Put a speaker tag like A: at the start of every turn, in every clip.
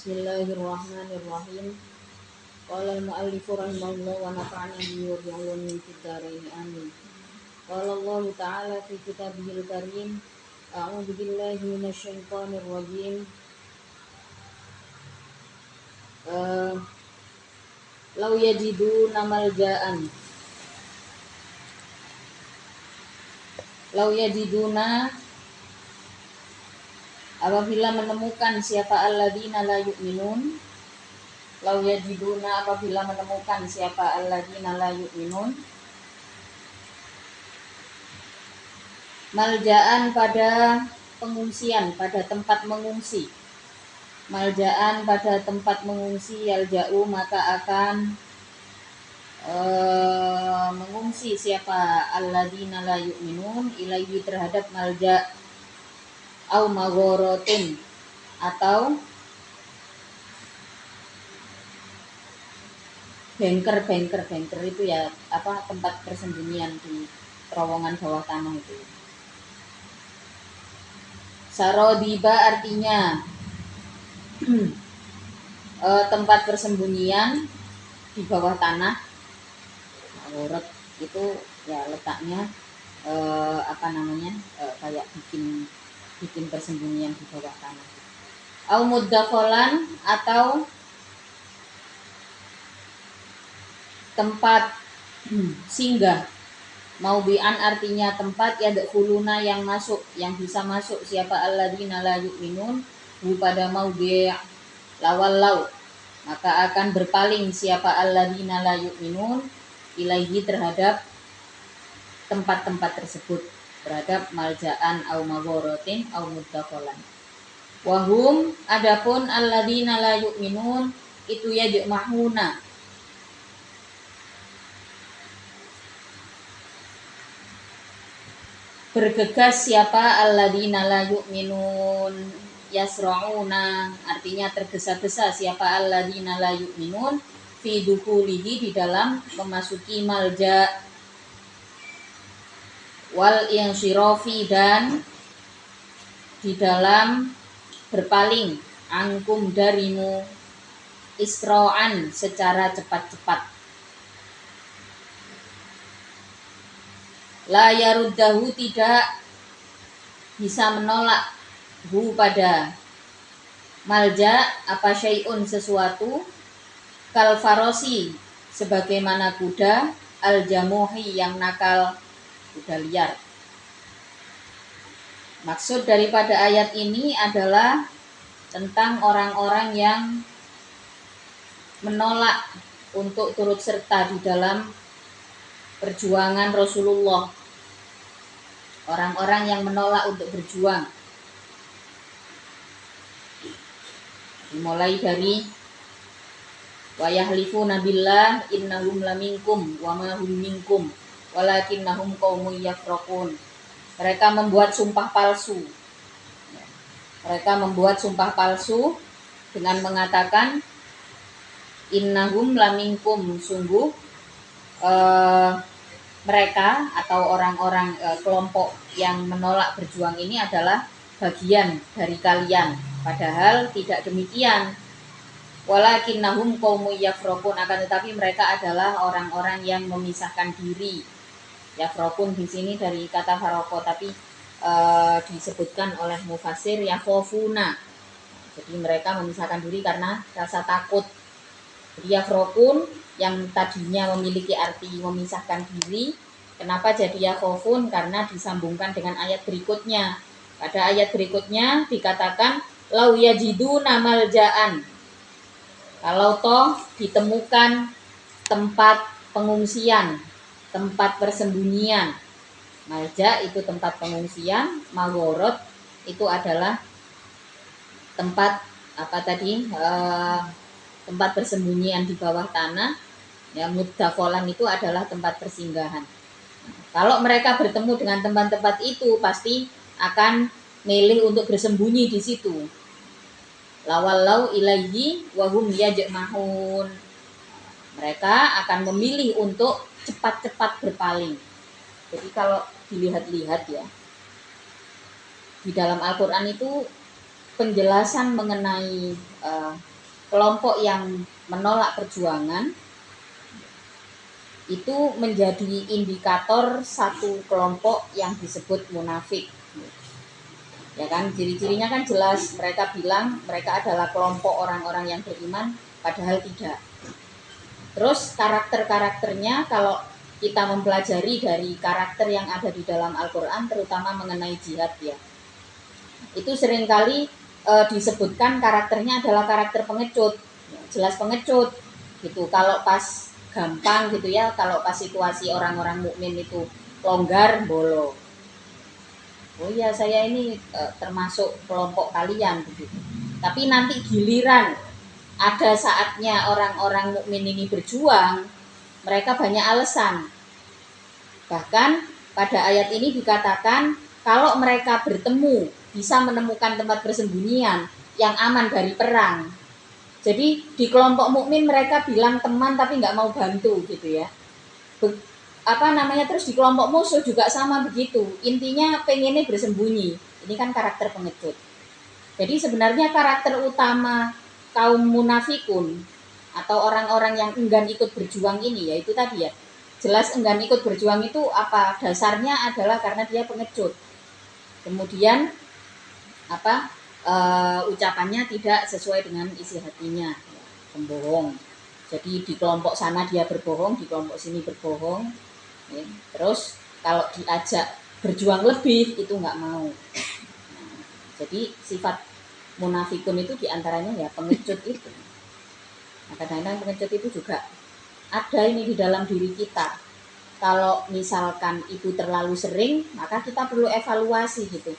A: Bismillahirrahmanirrahim. Qala al-mu'allifu rahimahullah wa nafa'ana bihi wa bi'ulumihi fid dharain amin. Qala Allah ta'ala fi kitabihil karim, a'udzu billahi minasyaitonir rajim. Lau yajiduna malja'an. Lau yajiduna, apabila menemukan siapa alladzina la yu'minun. Lau yajiduna, apabila menemukan siapa alladzina la yu'minun, malja'an pada pengungsian, pada tempat mengungsi. Malja'an pada tempat mengungsi, yalja'u maka akan mengungsi siapa alladzina la yu'minun ilaihi terhadap malja' au magharatin atau bengker itu ya tempat persembunyian di terowongan bawah tanah itu. Sarodiba artinya tempat persembunyian di bawah tanah. Maghorot itu ya letaknya kayak bikin persembunyian di bawah tanah. Au muddakholan atau tempat singgah. Maubi'an artinya tempat yadkhuluna yang masuk, yang bisa masuk siapa alladzina la yu'minun pada maubi' lawal lau, maka akan berpaling siapa alladzina la yu'minun ilaihi terhadap tempat-tempat tersebut, terhadap malja'an au magharatin au muddakholan. Wahum adapun alladzina la yu'minun itu yajma'una, bergegas siapa alladzina la yu'minun, yasra'una artinya tergesa-gesa siapa alladzina la yu'minun fi dukhulihi di dalam memasuki malja, wal insyirafi dan di dalam berpaling, angkum darimu, isra'an secara cepat-cepat. La yaruddahu tidak bisa menolak hu pada malja apa syai'un sesuatu, kal farosi sebagaimana kuda, al jamuhi yang nakal, kuda liar. Maksud daripada ayat ini adalah tentang orang-orang yang menolak untuk turut serta di dalam perjuangan Rasulullah. Orang-orang yang menolak untuk berjuang. Dimulai dari wa yahlifuna billah innahum laminkum wa ma hum minkum walakinnahum qaumun yafraqun. Mereka membuat sumpah palsu. Mereka membuat sumpah palsu dengan mengatakan innahum laminkum, sungguh mereka atau orang-orang kelompok yang menolak berjuang ini adalah bagian dari kalian, padahal tidak demikian. Walakinnahum qaumun yafraqun, akan tetapi mereka adalah orang-orang yang memisahkan diri. Yafraqun di sini dari kata faraqo, tapi disebutkan oleh mufassir yakhafuna. Jadi mereka memisahkan diri karena rasa takut. Jadi yafraqun yang tadinya memiliki arti memisahkan diri, kenapa jadi yakhafun? Karena disambungkan dengan ayat berikutnya. Pada ayat berikutnya dikatakan lau yajiduna malja'an, kalau toh ditemukan tempat pengungsian, tempat persembunyian. Malja itu tempat pengungsian, maghorot itu adalah tempat tempat persembunyian di bawah tanah. Ya, muddakholan itu adalah tempat persinggahan. Kalau mereka bertemu dengan tempat-tempat itu, pasti akan milih untuk bersembunyi di situ. Lawallau ilaihi wahum yajma'un. Mereka akan memilih untuk cepat-cepat berpaling. Jadi kalau dilihat-lihat ya, di dalam Al-Quran itu penjelasan mengenai kelompok yang menolak perjuangan itu menjadi indikator satu kelompok yang disebut munafik. Ya kan, ciri-cirinya kan jelas, mereka bilang mereka adalah kelompok orang-orang yang beriman, padahal tidak. Terus karakter-karakternya kalau kita mempelajari dari karakter yang ada di dalam Al-Quran, terutama mengenai jihad ya, itu seringkali disebutkan karakternya adalah karakter pengecut, jelas pengecut gitu. Kalau pas gampang gitu ya, kalau pas situasi orang-orang mukmin itu longgar, bolo. Oh iya, saya ini termasuk kelompok kalian begitu. Tapi nanti giliran ada saatnya orang-orang mukmin ini berjuang, mereka banyak alasan. Bahkan pada ayat ini dikatakan kalau mereka bertemu bisa menemukan tempat persembunyian yang aman dari perang. Jadi di kelompok mukmin mereka bilang teman tapi nggak mau bantu gitu ya. Terus di kelompok musuh juga sama begitu. Intinya pengennya bersembunyi. Ini kan karakter pengecut. Jadi sebenarnya karakter utama kaum munafikun atau orang-orang yang enggan ikut berjuang ini ya itu tadi ya. Jelas enggan ikut berjuang itu apa? Dasarnya adalah karena dia pengecut. Kemudian ucapannya tidak sesuai dengan isi hatinya, pembohong. Jadi di kelompok sana dia berbohong, di kelompok sini berbohong. Ya. Terus kalau diajak berjuang lebih itu nggak mau. Nah, jadi sifat munafikun itu diantaranya ya pengecut itu. Nah, kadang-kadang pengecut itu juga ada ini di dalam diri kita. Kalau misalkan itu terlalu sering, maka kita perlu evaluasi gitu.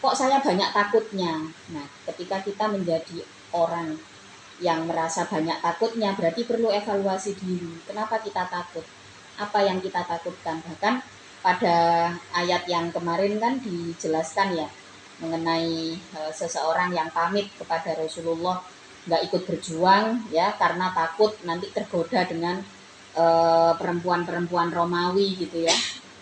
A: Kok saya banyak takutnya? Nah, ketika kita menjadi orang yang merasa banyak takutnya, berarti perlu evaluasi diri. Kenapa kita takut? Apa yang kita takutkan? Bahkan pada ayat yang kemarin kan dijelaskan ya, mengenai seseorang yang pamit kepada Rasulullah nggak ikut berjuang ya karena takut nanti tergoda dengan perempuan-perempuan Romawi gitu ya.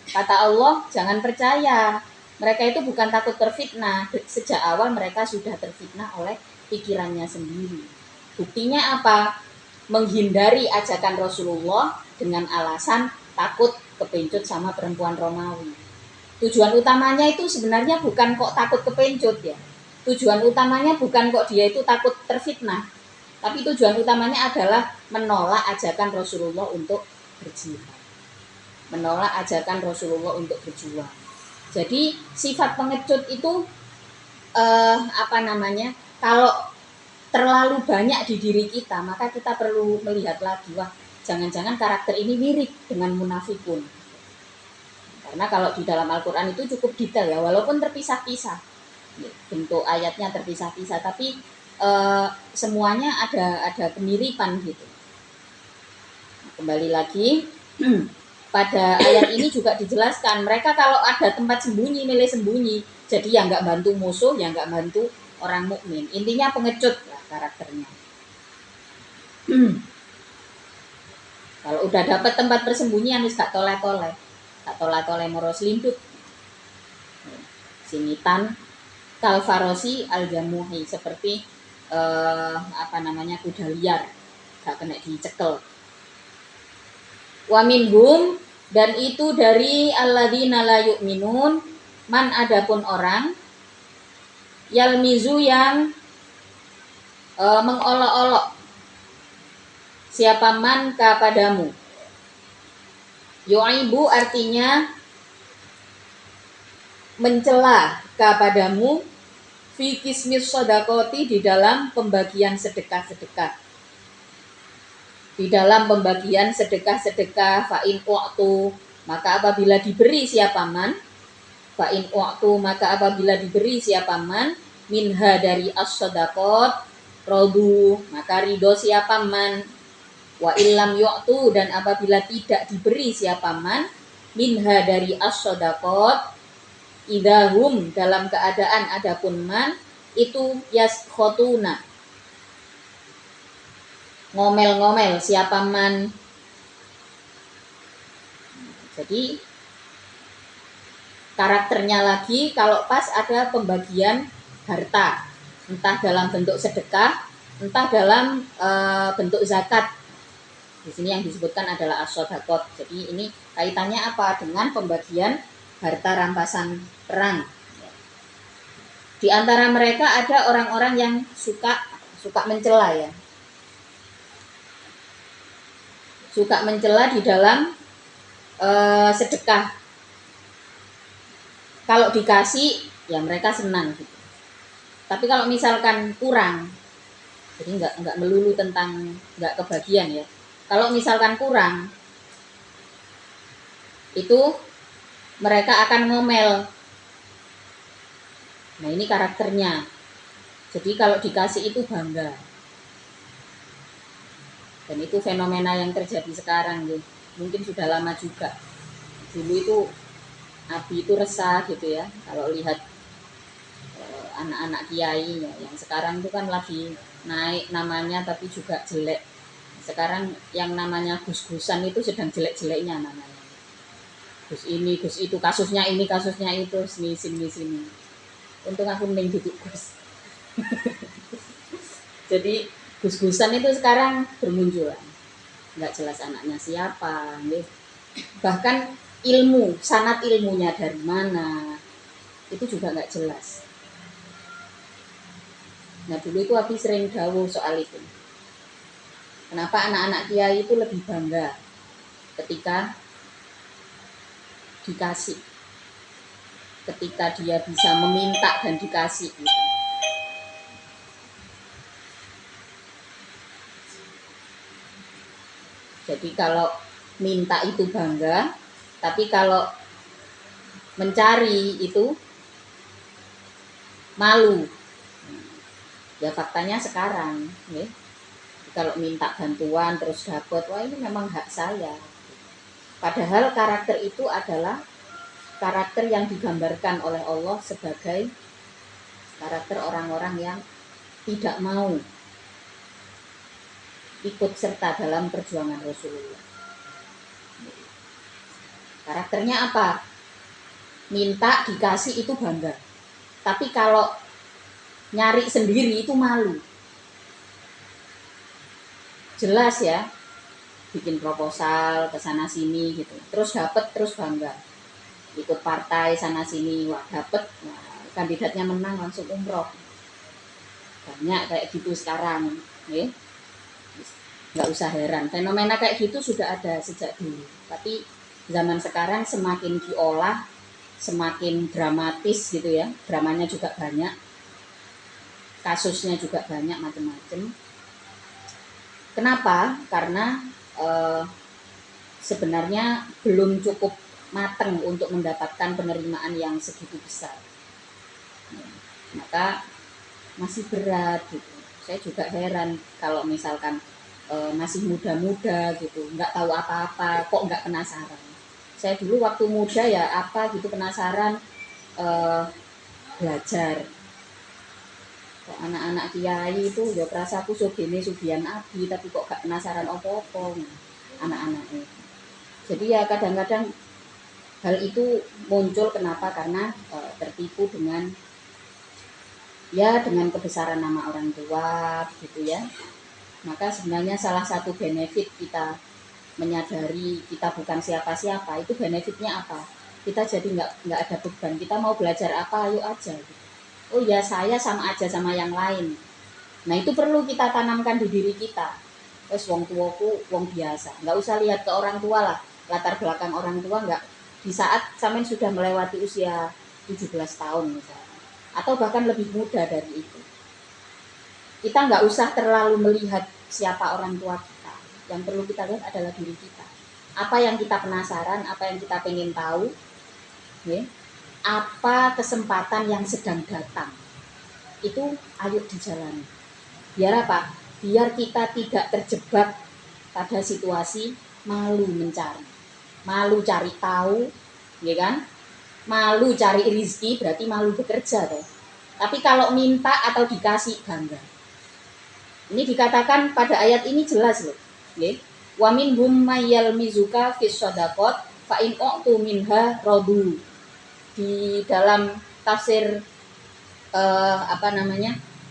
A: Kata Allah, jangan percaya. Mereka itu bukan takut terfitnah. Sejak awal mereka sudah terfitnah oleh pikirannya sendiri. Buktinya apa? Menghindari ajakan Rasulullah dengan alasan takut kepencut sama perempuan Romawi. Tujuan utamanya itu sebenarnya bukan kok takut kepencut ya. Tujuan utamanya bukan kok dia itu takut terfitnah. Tapi tujuan utamanya adalah menolak ajakan Rasulullah untuk berjihad. Menolak ajakan Rasulullah untuk berjuang. Jadi sifat pengecut itu kalau terlalu banyak di diri kita, maka kita perlu melihat lagi, wah jangan-jangan karakter ini mirip dengan munafikun. Karena kalau di dalam Al-Quran itu cukup detail ya, walaupun terpisah-pisah, bentuk ayatnya terpisah-pisah, tapi semuanya ada kemiripan gitu. Kembali lagi pada ayat ini juga dijelaskan mereka kalau ada tempat sembunyi milih sembunyi, jadi yang nggak bantu musuh, yang nggak bantu orang mukmin. Intinya pengecut lah karakternya. Kalau udah dapat tempat persembunyian wis gak toleh-toleh, gak toleh-toleh moro selindut. Sinitan kalfarosi al-jamuhi, seperti kuda liar, gak kena dicekel. Wa minhum, dan itu dari alladzina la yu'minun, man adapun orang yalmizu yang mengolok-olok siapa man kepadamu. Yu'ibu artinya mencela kepadamu fi kismis shadaqati, di dalam pembagian sedekah-sedekah. Di dalam pembagian sedekah-sedekah, fa'in u'tu, maka apabila diberi siapa man, fa'in u'tu, maka apabila diberi siapa man, minha dari as-shadaqat, rodu, maka ridho siapa man, wa illam yu'tu, dan apabila tidak diberi siapa man, minha dari as-shadaqat, idahum, dalam keadaan adapun man, itu yaskhotuna, ngomel-ngomel siapa man. Jadi karakternya lagi kalau pas ada pembagian harta, entah dalam bentuk sedekah entah dalam bentuk zakat. Di sini yang disebutkan adalah as-shadaqat. Jadi ini kaitannya apa? Dengan pembagian harta rampasan perang. Di antara mereka ada orang-orang yang suka mencela ya. Suka mencela di dalam sedekah. Kalau dikasih ya mereka senang gitu. Tapi kalau misalkan kurang, jadi nggak melulu tentang nggak kebagian ya. Kalau misalkan kurang, itu mereka akan ngomel. Nah ini karakternya. Jadi kalau dikasih itu bangga. Dan itu fenomena yang terjadi sekarang gitu. Mungkin sudah lama juga. Dulu itu Abi itu resah gitu ya. Kalau lihat anak-anak kiai ya, yang sekarang itu kan lagi naik namanya tapi juga jelek. Sekarang yang namanya gus-gusan itu sedang jelek-jeleknya namanya. Gus ini, gus itu, kasusnya ini, kasusnya itu, sini. Untung aku mending duduk gus. Jadi gus-gusan itu sekarang bermunculan. Nggak jelas anaknya siapa. Nih. Bahkan ilmu, sanad ilmunya dari mana, itu juga nggak jelas. Nah dulu itu Abi sering dawuh soal itu. Kenapa anak-anak kiai itu lebih bangga ketika dikasih, ketika dia bisa meminta dan dikasih gitu. Jadi kalau minta itu bangga, tapi kalau mencari itu malu. Ya faktanya sekarang ya. Kalau minta bantuan terus dapat, wah ini memang hak saya. Padahal karakter itu adalah karakter yang digambarkan oleh Allah sebagai karakter orang-orang yang tidak mau ikut serta dalam perjuangan Rasulullah. Karakternya apa? Minta dikasih itu bangga. Tapi kalau nyari sendiri itu malu. Jelas ya, bikin proposal ke sana sini gitu. Terus dapat terus bangga. Ikut partai sana sini, wah dapat, nah, kandidatnya menang langsung umroh. Banyak kayak gitu sekarang, ya. Nggak usah heran, fenomena kayak gitu sudah ada sejak dulu. Tapi zaman sekarang semakin diolah, semakin dramatis gitu ya. Dramanya juga banyak, kasusnya juga banyak macam-macam. Kenapa? Karena sebenarnya belum cukup matang untuk mendapatkan penerimaan yang segitu besar. Maka masih berat gitu. Saya juga heran kalau misalkan masih muda-muda gitu, nggak tahu apa-apa, kok nggak penasaran. Saya dulu waktu muda ya apa gitu penasaran, belajar. Kok anak-anak kiai itu ya perasa aku sugene sugian abi, tapi kok gak penasaran opo-opo anak-anaknya. Jadi ya kadang-kadang hal itu muncul kenapa? Karena tertipu dengan kebesaran nama orang tua gitu ya. Maka sebenarnya salah satu benefit kita menyadari kita bukan siapa-siapa itu benefitnya apa? Kita jadi nggak ada beban. Kita mau belajar apa, ayo aja. Gitu. Oh ya saya sama aja sama yang lain. Nah itu perlu kita tanamkan di diri kita. Terus wong tuaku wong biasa. Nggak usah lihat ke orang tua lah. Latar belakang orang tua nggak. Di saat sampean sudah melewati usia 17 tahun misalnya. Atau bahkan lebih muda dari itu. Kita nggak usah terlalu melihat siapa orang tua kita. Yang perlu kita lihat adalah diri kita. Apa yang kita penasaran, apa yang kita pengen tahu, ya, apa kesempatan yang sedang datang. Itu ayo dijalani. Biar apa? Biar kita tidak terjebak pada situasi malu mencari. Malu cari tahu, ya kan? Malu cari rezeki berarti malu bekerja toh. Tapi kalau minta atau dikasih bangga. Ini dikatakan pada ayat ini jelas loh. Ya. Wa minhum mayyal mizuka fis shadaqat fa in u'tu minha radu. Di dalam tafsir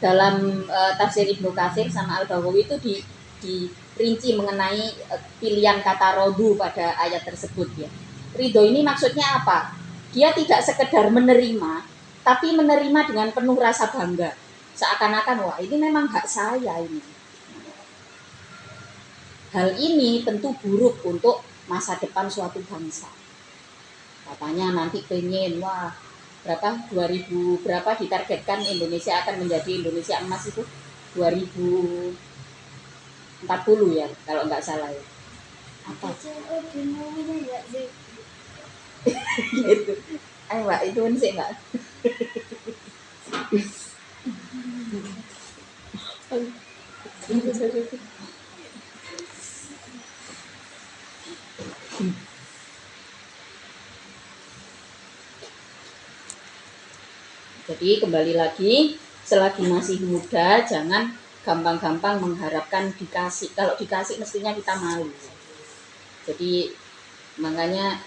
A: dalam tafsir Ibnu Katsir sama Al-Baghawi itu dirinci mengenai pilihan kata rodu pada ayat tersebut ya. Ridho ini maksudnya apa? Dia tidak sekedar menerima, tapi menerima dengan penuh rasa bangga. Seakan-akan wah ini memang hak saya ini. Hal ini tentu buruk untuk masa depan suatu bangsa. Katanya nanti pengen wah berapa 2000 berapa ditargetkan Indonesia akan menjadi Indonesia emas itu 2040 ya kalau nggak salah ya. Apa? Gitu. Ayo Mbak, itu sih Mbak. Jadi kembali lagi, selagi masih muda jangan gampang-gampang mengharapkan dikasih. Kalau dikasih mestinya kita malu. Jadi makanya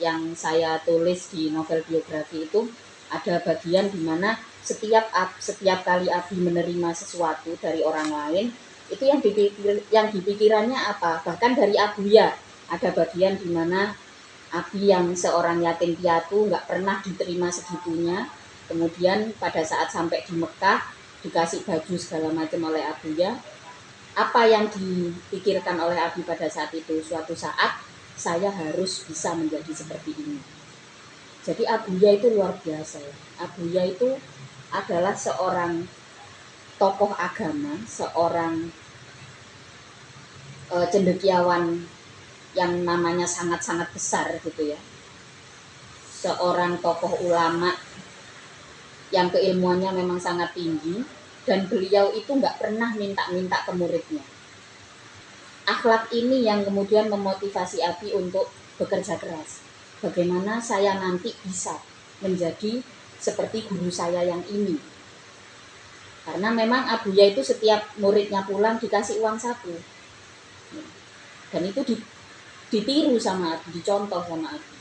A: yang saya tulis di novel biografi itu ada bagian di mana setiap kali Abi menerima sesuatu dari orang lain itu yang dipikirannya apa? Bahkan dari Abuya ada bagian di mana Abi yang seorang yatim piatu nggak pernah diterima segitunya. Kemudian pada saat sampai di Mekah dikasih baju segala macam oleh Abuya. Apa yang dipikirkan oleh Abi pada saat itu? Suatu saat saya harus bisa menjadi seperti ini. Jadi Abuya itu luar biasa. Abuya itu adalah seorang tokoh agama, seorang cendekiawan yang namanya sangat-sangat besar gitu ya. Seorang tokoh ulama yang keilmuannya memang sangat tinggi dan beliau itu nggak pernah minta-minta ke muridnya. Akhlak ini yang kemudian memotivasi Abi untuk bekerja keras. Bagaimana saya nanti bisa menjadi seperti guru saya yang ini. Karena memang Abuya itu setiap muridnya pulang dikasih uang saku. Dan itu ditiru sama Abi, dicontoh sama Abi.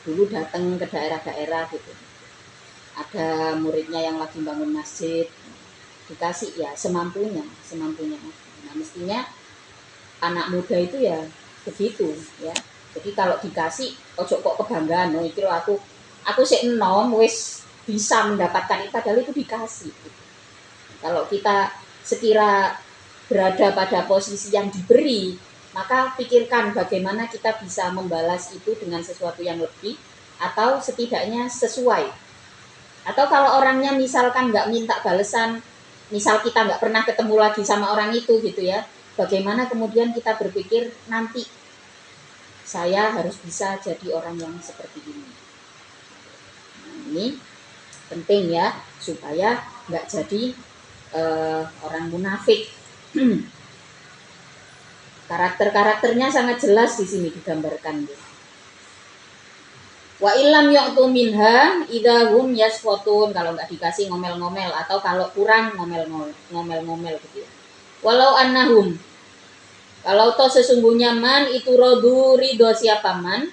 A: Dulu datang ke daerah-daerah gitu. Ada muridnya yang lagi bangun masjid, dikasih ya semampunya. Nah mestinya anak muda itu ya begitu ya. Jadi kalau dikasih ojo kok kebanggaan, oh iki aku sik enom wis bisa mendapatkan itu padahal itu dikasih. Kalau kita sekira berada pada posisi yang diberi, maka pikirkan bagaimana kita bisa membalas itu dengan sesuatu yang lebih atau setidaknya sesuai. Atau kalau orangnya misalkan nggak minta balasan, misal kita nggak pernah ketemu lagi sama orang itu gitu ya, bagaimana kemudian kita berpikir nanti saya harus bisa jadi orang yang seperti ini. Nah, ini penting ya supaya nggak jadi orang munafik. Karakternya sangat jelas di sini digambarkan. Wa illam yu'tu minha idahum yasfotun, kalau nggak dikasih ngomel-ngomel atau kalau kurang ngomel-ngomel gitu ya. Walau annahum, kalau toh sesungguhnya man itu rodu ridho siapa man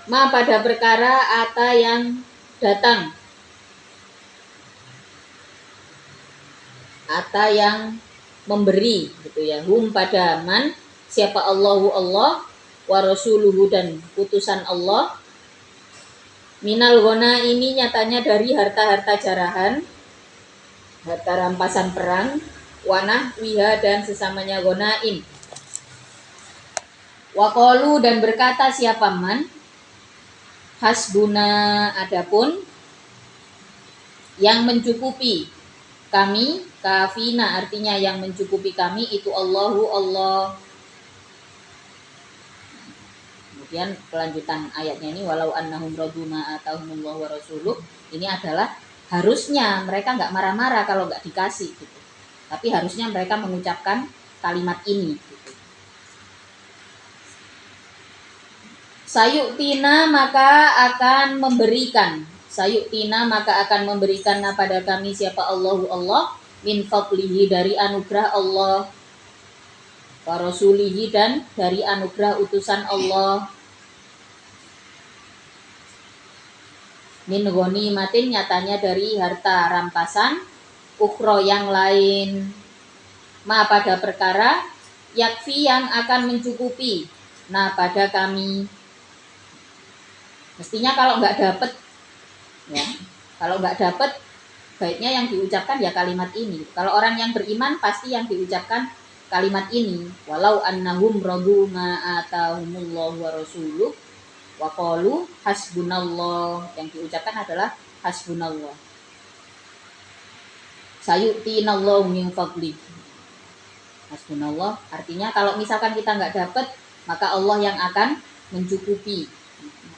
A: ma pada perkara ata yang datang, ata yang memberi gitu ya, hum pada man siapa Allahu Allah wa rasuluhu dan utusan Allah, minal gona ini nyatanya dari harta-harta jarahan, harta rampasan perang, wanah wiha dan sesamanya gonaim. Waqalu dan berkata siapa man hasbuna adapun yang mencukupi kami, kafina artinya yang mencukupi kami itu Allahu Allah. Kemudian kelanjutan ayatnya ini walau annahum raduna atahumullahu wa rasuluh, ini adalah harusnya mereka nggak marah-marah kalau nggak dikasih gitu. Tapi harusnya mereka mengucapkan kalimat ini gitu. Sayu'tina maka akan memberikan, sayu'tina maka akan memberikan pada kami siapa Allahu Allah min fadlihi dari anugerah Allah, wa rasulihi dan dari anugerah utusan Allah. min ghanimatin nyatanya dari harta rampasan, ukhra yang lain, ma pada perkara yakfi yang akan mencukupi, nah pada kami. Mestinya kalau nggak dapet ya, kalau nggak dapet baiknya yang diucapkan ya kalimat ini. Kalau orang yang beriman pasti yang diucapkan kalimat ini, walau annahum radu ma atahumullahu wa rasuluh wa qalu hasbunallah, yang diucapkan adalah hasbunallah. Sayu'tinallahu min fadli. Hasbunallah artinya kalau misalkan kita nggak dapat, maka Allah yang akan mencukupi.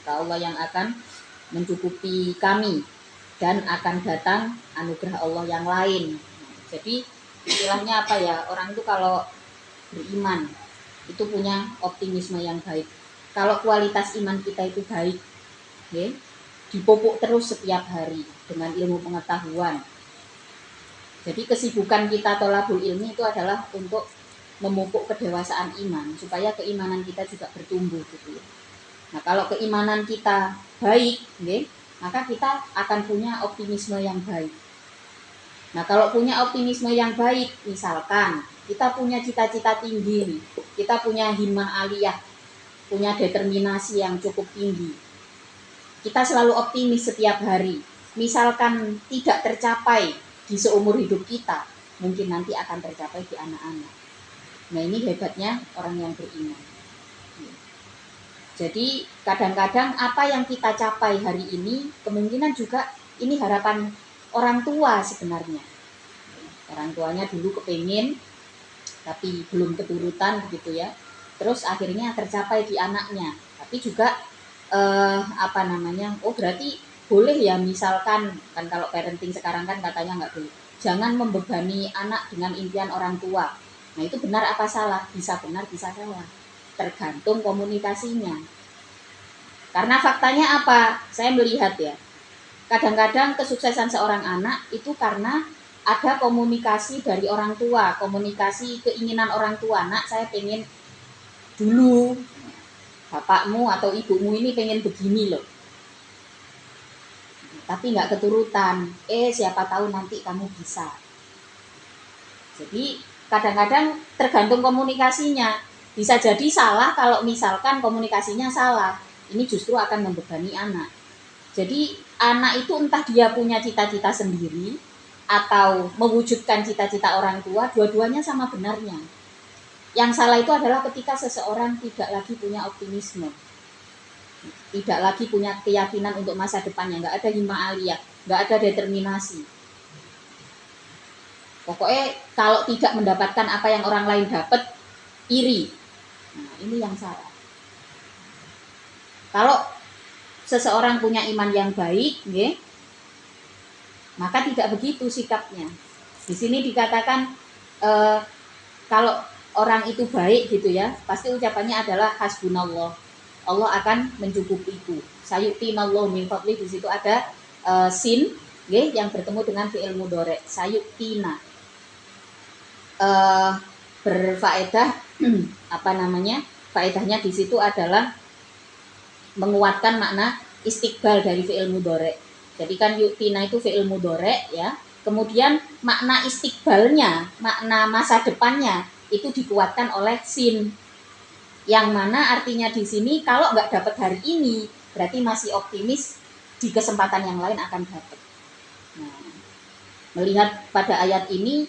A: Maka Allah yang akan mencukupi kami dan akan datang anugerah Allah yang lain. Jadi istilahnya apa ya, orang itu kalau beriman itu punya optimisme yang baik. Kalau kualitas iman kita itu baik, ya, dipupuk terus setiap hari dengan ilmu pengetahuan. Jadi kesibukan kita tolabul ilmi itu adalah untuk memupuk kedewasaan iman supaya keimanan kita juga bertumbuh gitu ya. Nah, kalau keimanan kita baik, ya, maka kita akan punya optimisme yang baik. Nah, kalau punya optimisme yang baik, misalkan kita punya cita-cita tinggi nih, kita punya himmah aliyah, punya determinasi yang cukup tinggi. Kita selalu optimis setiap hari. Misalkan tidak tercapai di seumur hidup kita, mungkin nanti akan tercapai di anak-anak. Nah, ini hebatnya orang yang beriman. Jadi kadang-kadang apa yang kita capai hari ini kemungkinan juga ini harapan orang tua sebenarnya. Orang tuanya dulu kepingin tapi belum keturutan begitu ya. Terus akhirnya tercapai di anaknya. Tapi juga oh berarti boleh ya, misalkan kan kalau parenting sekarang kan katanya nggak boleh. Jangan membebani anak dengan impian orang tua. Nah, itu benar apa salah? Bisa benar, bisa salah. Tergantung komunikasinya. Karena faktanya apa? Saya melihat ya, kadang-kadang kesuksesan seorang anak itu karena ada komunikasi dari orang tua, komunikasi keinginan orang tua. Nak, saya pengen dulu, bapakmu atau ibumu ini pengen begini loh. Tapi nggak keturutan, siapa tahu nanti kamu bisa. Jadi kadang-kadang tergantung komunikasinya. Bisa jadi salah kalau misalkan komunikasinya salah. Ini justru akan membebani anak. Jadi anak itu entah dia punya cita-cita sendiri atau mewujudkan cita-cita orang tua, dua-duanya sama benarnya. Yang salah itu adalah ketika seseorang tidak lagi punya optimisme, tidak lagi punya keyakinan untuk masa depannya, nggak ada himmah aliyah, nggak ada determinasi. Pokoknya kalau tidak mendapatkan apa yang orang lain dapat, iri. Nah, ini yang salah. Kalau seseorang punya iman yang baik, ya, maka tidak begitu sikapnya. Di sini dikatakan kalau orang itu baik gitu ya, pasti ucapannya adalah hasbunallah. Allah akan mencukupiku. Sayu'tinallahu min fadli, di situ ada sin, ya, yang bertemu dengan fi'il mudhari'. Sayu'tina. Berfaedah faedahnya di situ adalah menguatkan makna istiqbal dari fi'il mudhari'. Jadi kan yu'tina itu fi'il mudhari' ya. Kemudian makna istiqbalnya, makna masa depannya itu dikuatkan oleh sin. Yang mana artinya di sini kalau nggak dapat hari ini, berarti masih optimis di kesempatan yang lain akan dapat. Nah, melihat pada ayat ini,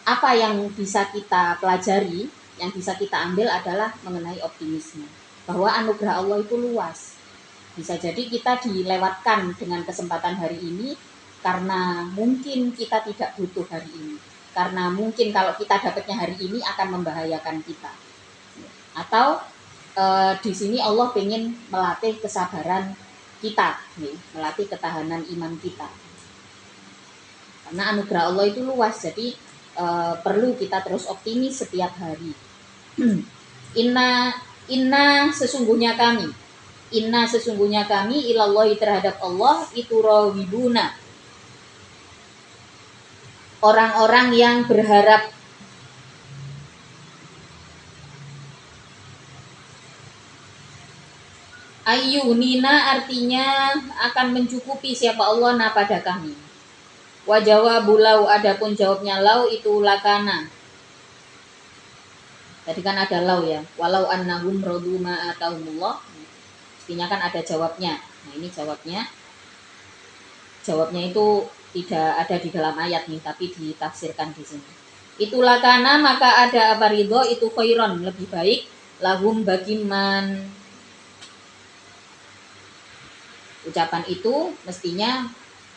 A: apa yang bisa kita pelajari, yang bisa kita ambil adalah mengenai optimisme. Bahwa anugerah Allah itu luas. Bisa jadi kita dilewatkan dengan kesempatan hari ini karena mungkin kita tidak butuh hari ini. Karena mungkin kalau kita dapatnya hari ini akan membahayakan kita. Atau di sini Allah ingin melatih kesabaran kita, melatih ketahanan iman kita. Karena anugerah Allah itu luas, jadi perlu kita terus optimis setiap hari. Inna sesungguhnya kami ilallahi terhadap Allah itu rawibuna, orang-orang yang berharap Ayyunina artinya akan mencukupi siapa Allah na pada kami. Wa jawabu lau, adapun jawabnya lau itu lakana. Tadi kan ada lau ya. Walau annahum radu ma atahumullah. Mestinya kan ada jawabnya. Nah, ini jawabnya. Jawabnya itu tidak ada di dalam ayat nih, tapi ditafsirkan di sini. Itulah karena maka ada apa ridho itu khairon, lebih baik lahum bagi man. Ucapan itu mestinya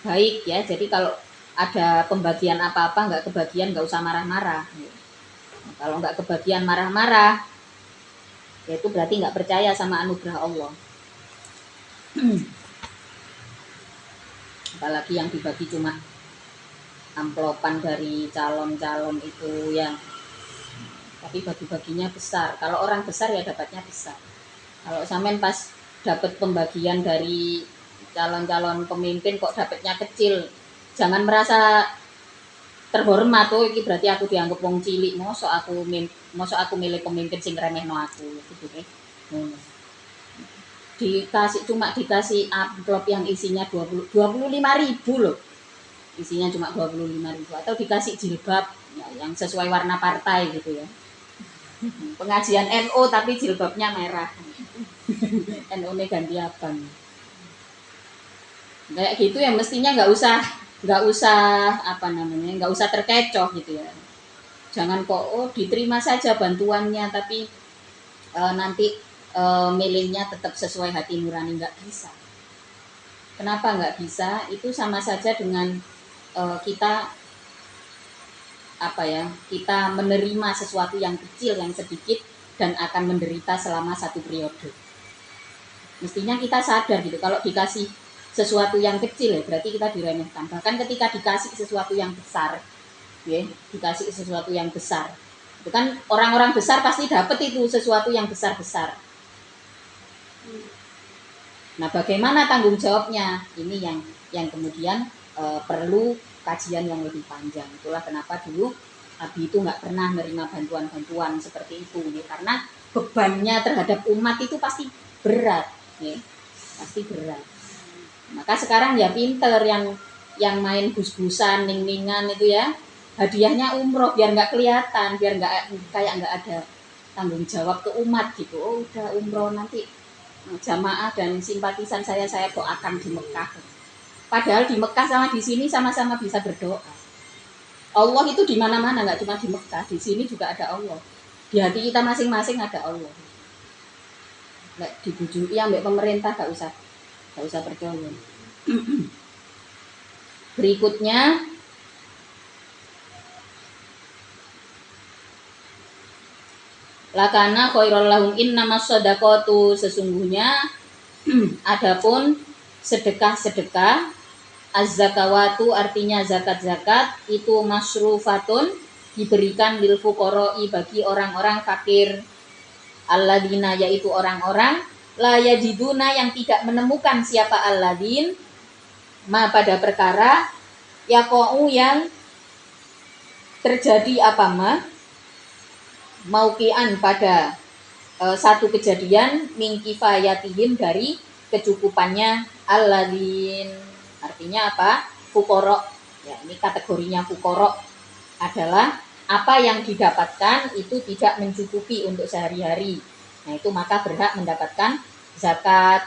A: baik ya. Jadi kalau ada pembagian apa-apa nggak kebagian nggak usah marah-marah. Nah, kalau nggak kebagian marah-marah, ya itu berarti nggak percaya sama anugerah Allah. Apalagi yang dibagi cuma amplopan dari calon-calon itu yang tapi bagi-baginya besar. Kalau orang besar ya dapatnya besar. Kalau sampean pas dapat pembagian dari calon-calon pemimpin kok dapatnya kecil, jangan merasa terhormat. Oh iki berarti aku dianggap wong cilik, mosok aku milih pemimpin sing remehno aku gitu deh. Dikasih amplop yang isinya 25.000 loh. Isinya cuma 25.000 atau dikasih jilbab ya, yang sesuai warna partai gitu ya. Pengajian NU tapi jilbabnya merah. NU-nya ganti abang. Kayak gitu ya mestinya nggak usah nggak usah terkecoh gitu ya. Jangan kok diterima saja bantuannya tapi nanti milihnya tetap sesuai hati nurani, nggak bisa. Kenapa nggak bisa? Itu sama saja dengan kita kita menerima sesuatu yang kecil, yang sedikit dan akan menderita selama satu periode. Mestinya kita sadar gitu, kalau dikasih sesuatu yang kecil ya berarti kita diremehkan. Bahkan ketika dikasih sesuatu yang besar, ya, dikasih sesuatu yang besar, itu kan orang-orang besar pasti dapat itu sesuatu yang besar-besar. Nah, bagaimana tanggung jawabnya? Ini yang kemudian perlu kajian yang lebih panjang. Itulah kenapa dulu Abi itu nggak pernah menerima bantuan-bantuan seperti itu, ya, karena bebannya terhadap umat itu pasti berat, ya, pasti berat. Maka sekarang ya pinter yang main gus-gusan, ning-ningan itu ya, hadiahnya umroh biar nggak kelihatan, biar nggak kayak nggak ada tanggung jawab ke umat gitu. Oh udah umroh nanti jamaah dan simpatisan saya doakan di Mekah. Padahal di Mekah sama di sini sama-sama bisa berdoa. Allah itu di mana-mana, nggak cuma di Mekah, di sini juga ada Allah. Di hati kita masing-masing ada Allah. Nggak dibujui ambek pemerintah nggak usah percaya. Berikutnya lakana khairul lahum innamas shadaqatu, sesungguhnya adapun sedekah-sedekah az-zakawatu artinya zakat-zakat itu masrufatun diberikan lil fuqara'i bagi orang-orang fakir, alladzina yaitu orang-orang la yajiduna yang tidak menemukan siapa alladzin ma pada perkara yaqau yang terjadi mauqian pada satu kejadian min kifayatihim dari kecukupannya alladzin. Artinya apa? Fuqara. Ya, ini kategorinya fuqara adalah apa yang didapatkan itu tidak mencukupi untuk sehari-hari. Nah, itu maka berhak mendapatkan zakat.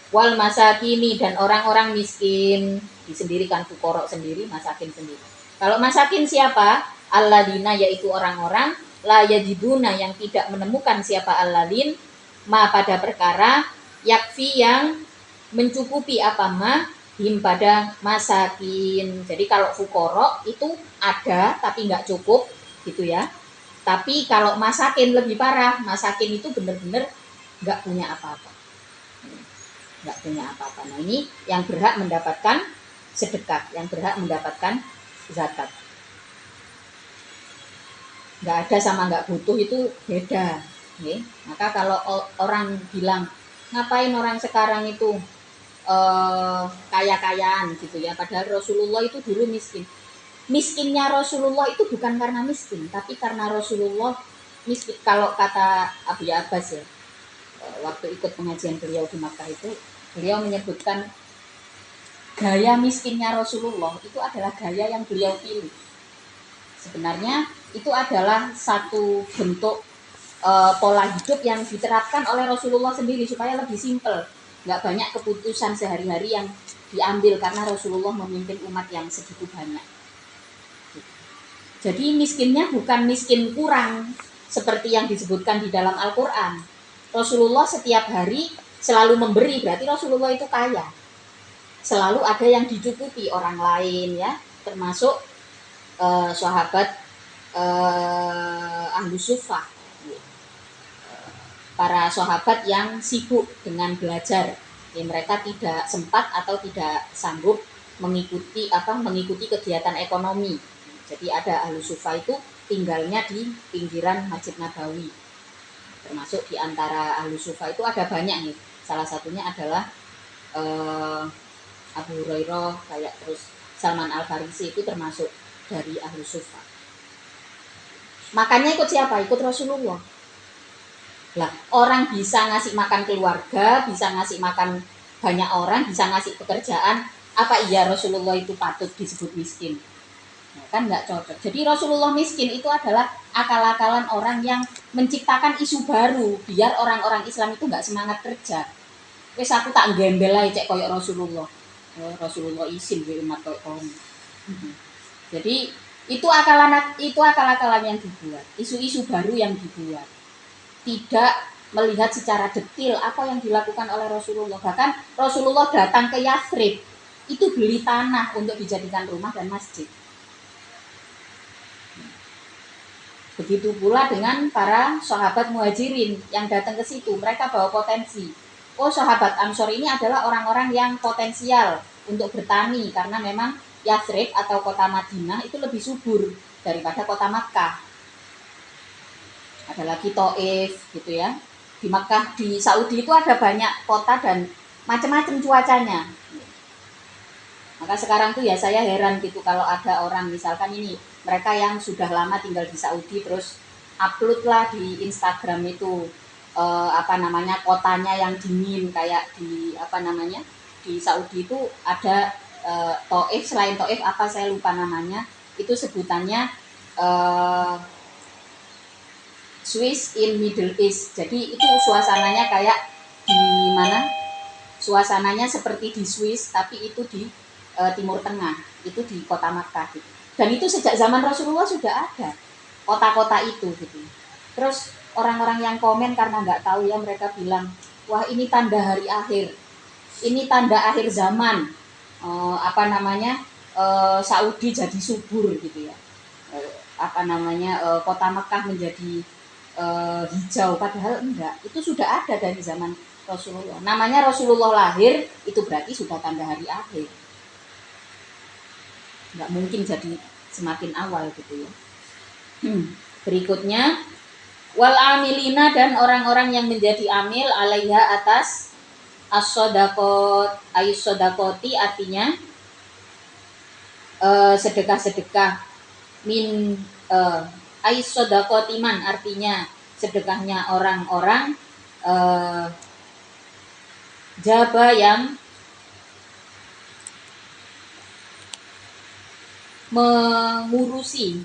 A: Wal masakini dan orang-orang miskin, disendirikan fuqara sendiri, masakin sendiri. Kalau masakin siapa? Alladzina yaitu orang-orang la yajiduna yang tidak menemukan siapa alladzin ma pada perkara yakfi yang mencukupi him pada masakin. Jadi kalau fuqara itu ada tapi nggak cukup gitu ya. Tapi kalau masakin lebih parah, masakin itu benar-benar nggak punya apa-apa. Nggak punya apa-apa. Nah ini yang berhak mendapatkan sedekah, yang berhak mendapatkan zakat. Nggak ada sama nggak butuh itu beda. Okay? Maka kalau orang bilang ngapain orang sekarang itu kaya-kayaan gitu ya, padahal Rasulullah itu dulu miskin. Miskinnya Rasulullah itu bukan karena miskin, tapi karena Rasulullah miskin. Kalau kata Abu Abbas ya, waktu ikut pengajian beliau di Makkah itu, beliau menyebutkan gaya miskinnya Rasulullah itu adalah gaya yang beliau pilih. Sebenarnya itu adalah satu bentuk pola hidup yang diterapkan oleh Rasulullah sendiri supaya lebih simpel, nggak banyak keputusan sehari-hari yang diambil karena Rasulullah memimpin umat yang segitu banyak. Jadi miskinnya bukan miskin kurang seperti yang disebutkan di dalam Al-Quran. Rasulullah setiap hari selalu memberi, berarti Rasulullah itu kaya. Selalu ada yang dicukupi orang lain ya, termasuk sahabat Ahlus Suffah, para sahabat yang sibuk dengan belajar, ya, mereka tidak sempat atau tidak sanggup mengikuti kegiatan ekonomi. Jadi ada Ahlus Suffah itu tinggalnya di pinggiran Masjid Nabawi. Termasuk di antara Ahlus Suffah itu ada banyak nih. Salah satunya adalah Abu Hurairah, kayak terus Salman Al Farisi itu termasuk dari Ahlus Suffah. Makanya ikut siapa? Ikut Rasulullah. Lah, orang bisa ngasih makan keluarga, bisa ngasih makan banyak orang, bisa ngasih pekerjaan, apa iya Rasulullah itu patut disebut miskin? Nah, kan nggak cocok. Jadi Rasulullah miskin itu adalah akal-akalan orang yang menciptakan isu baru biar orang-orang Islam itu nggak semangat kerja. Wes aku tak gembel aja cek koyok Rasulullah. Rasulullah isin gue umat koyok kaum. Jadi itu akal-akalan yang dibuat, isu-isu baru yang dibuat. Tidak melihat secara detail apa yang dilakukan oleh Rasulullah. Bahkan Rasulullah datang ke Yathrib itu beli tanah untuk dijadikan rumah dan masjid. Begitu pula dengan para sahabat Muhajirin yang datang ke situ, mereka bawa potensi. Oh, sahabat Ansor ini adalah orang-orang yang potensial untuk bertani karena memang Yathrib atau kota Madinah itu lebih subur daripada kota Makkah. Ada lagi Taif gitu ya. Di Makkah, di Saudi itu ada banyak kota dan macam-macam cuacanya. Maka sekarang tuh ya saya heran gitu kalau ada orang misalkan ini mereka yang sudah lama tinggal di Saudi terus upload lah di Instagram itu kotanya yang dingin kayak di di Saudi itu ada Taif, selain Taif apa saya lupa namanya, itu sebutannya Swiss in Middle East. Jadi itu suasananya kayak di mana? Suasananya seperti di Swiss tapi itu di Timur Tengah, itu di kota Makkah gitu. Dan itu sejak zaman Rasulullah sudah ada kota-kota itu gitu. Terus orang-orang yang komen karena nggak tahu ya, mereka bilang, wah ini tanda hari akhir, ini tanda akhir zaman, Saudi jadi subur gitu ya, kota Makkah menjadi hijau, padahal enggak, itu sudah ada dari zaman Rasulullah. Namanya Rasulullah lahir, itu berarti sudah tanda hari akhir. Enggak mungkin jadi semakin awal gitu ya. Berikutnya, wal amilina, dan orang-orang yang menjadi amil alaiha atas as-sodakot, ayus-sodakoti artinya sedekah-sedekah, min ayus-sodakotiman artinya sedekahnya orang-orang jaba yang mengurusi,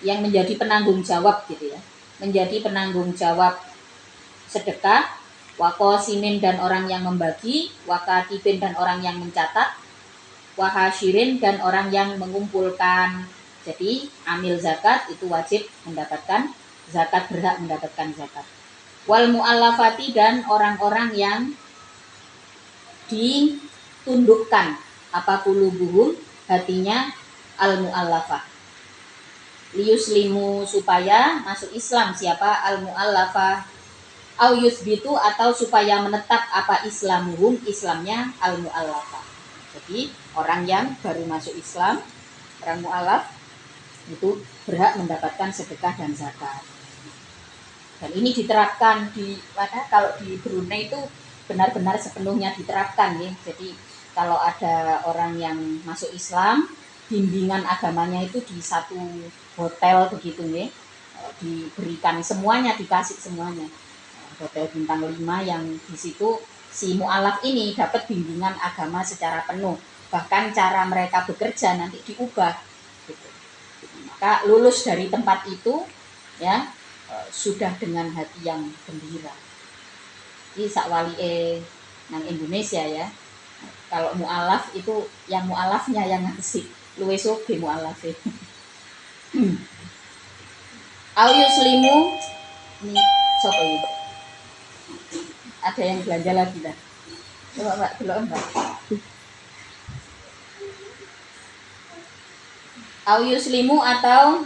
A: yang menjadi penanggung jawab gitu ya, menjadi penanggung jawab sedekah, wakosimin dan orang yang membagi, wakatibin dan orang yang mencatat, wahasyirin dan orang yang mengumpulkan. Jadi amil zakat itu wajib mendapatkan zakat, berhak mendapatkan zakat. Wal mu'allafati, dan orang-orang yang ditundukkan, apa qulubuhum, hatinya, al mu'allafah, liyuslimu, supaya masuk Islam siapa, al mu'allafah, au yusbitu, atau supaya menetap apa islamuhum, Islamnya al mu'allafah. Jadi orang yang baru masuk Islam, orang mu'allaf itu berhak mendapatkan sedekah dan zakat. Dan ini diterapkan kalau di Brunei itu benar-benar sepenuhnya diterapkan ya. Jadi kalau ada orang yang masuk Islam, bimbingan agamanya itu di satu hotel begitu ya, diberikan semuanya, dikasih semuanya. Hotel bintang 5 yang di situ si mu'alaf ini dapat bimbingan agama secara penuh, bahkan cara mereka bekerja nanti diubah gitu. Maka lulus dari tempat itu ya sudah dengan hati yang gembira. Ini sakwali nang Indonesia ya. Kalau mu'alaf itu yang mu'alafnya yang ngasih, luwe soge mu'alaf. Au yuslimu ini sopo ini? Ada yang belanja lagi dah. Coba Mbak, delok Mbak. Au yuslimu atau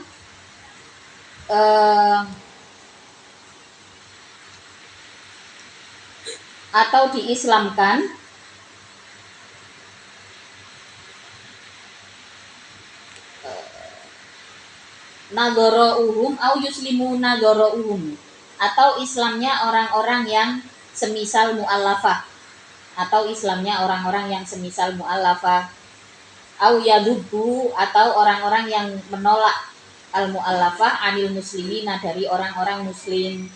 A: diislamkan nagoro au yuslimu nagoro atau Islamnya orang-orang yang semisal mu'allafah, atau Islamnya orang-orang yang semisal mu'allafah, au yadubu atau orang-orang yang menolak al mu'allafah anil muslimina dari orang-orang muslim.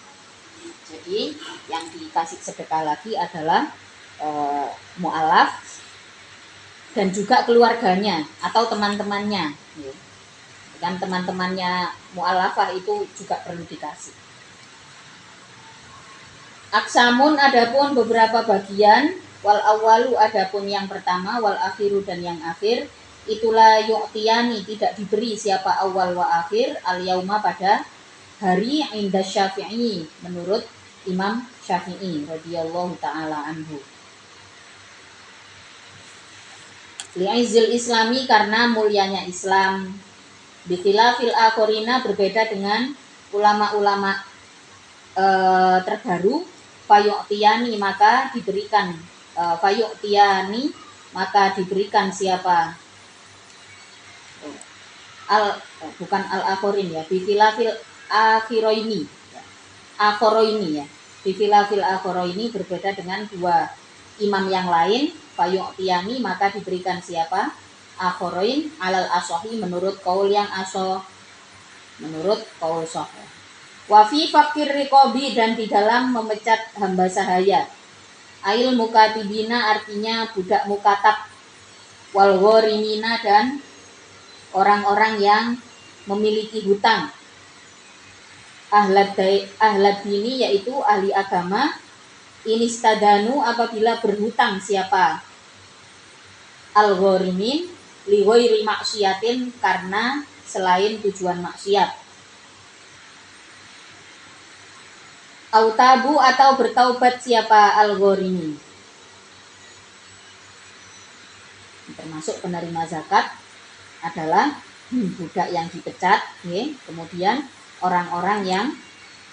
A: Jadi yang dikasih sedekah lagi adalah mu'allaf dan juga keluarganya atau teman-temannya. Dan teman-temannya mu'allafah itu juga perlu dikasih. Aksamun adapun beberapa bagian, wal awalu adapun yang pertama, wal akhiru dan yang akhir, itulah yu'tiyani tidak diberi siapa awal wa akhir al yauma pada hari inda Syafi'i menurut Imam Syafi'i radhiyallahu taala anhu. Li'izil islami karena mulianya Islam. Bikhilafil akhirina berbeda dengan ulama-ulama terbaru, fayu'tiyani maka diberikan diberikan siapa bukan al-akhirin ya, bikhilafil akhiroini ya, bikhilafil akhiroini berbeda dengan dua imam yang lain, fayu'tiyani maka diberikan siapa akhirin alal asohi menurut kaul yang asoh, menurut kaul sahih. Wafi fakir rikobi dan di dalam memecat hamba sahaya. Ail mukatibina artinya budak mukatab. Wal ghorimina dan orang-orang yang memiliki hutang. Ahlad dini yaitu ahli agama. Inistadanu apabila berhutang siapa? Al ghorimin li ghairi maksiatin karena selain tujuan maksiat. Autabu atau bertaubat siapa al-ghorimi, termasuk penerima zakat adalah budak yang dipecat, kemudian orang-orang yang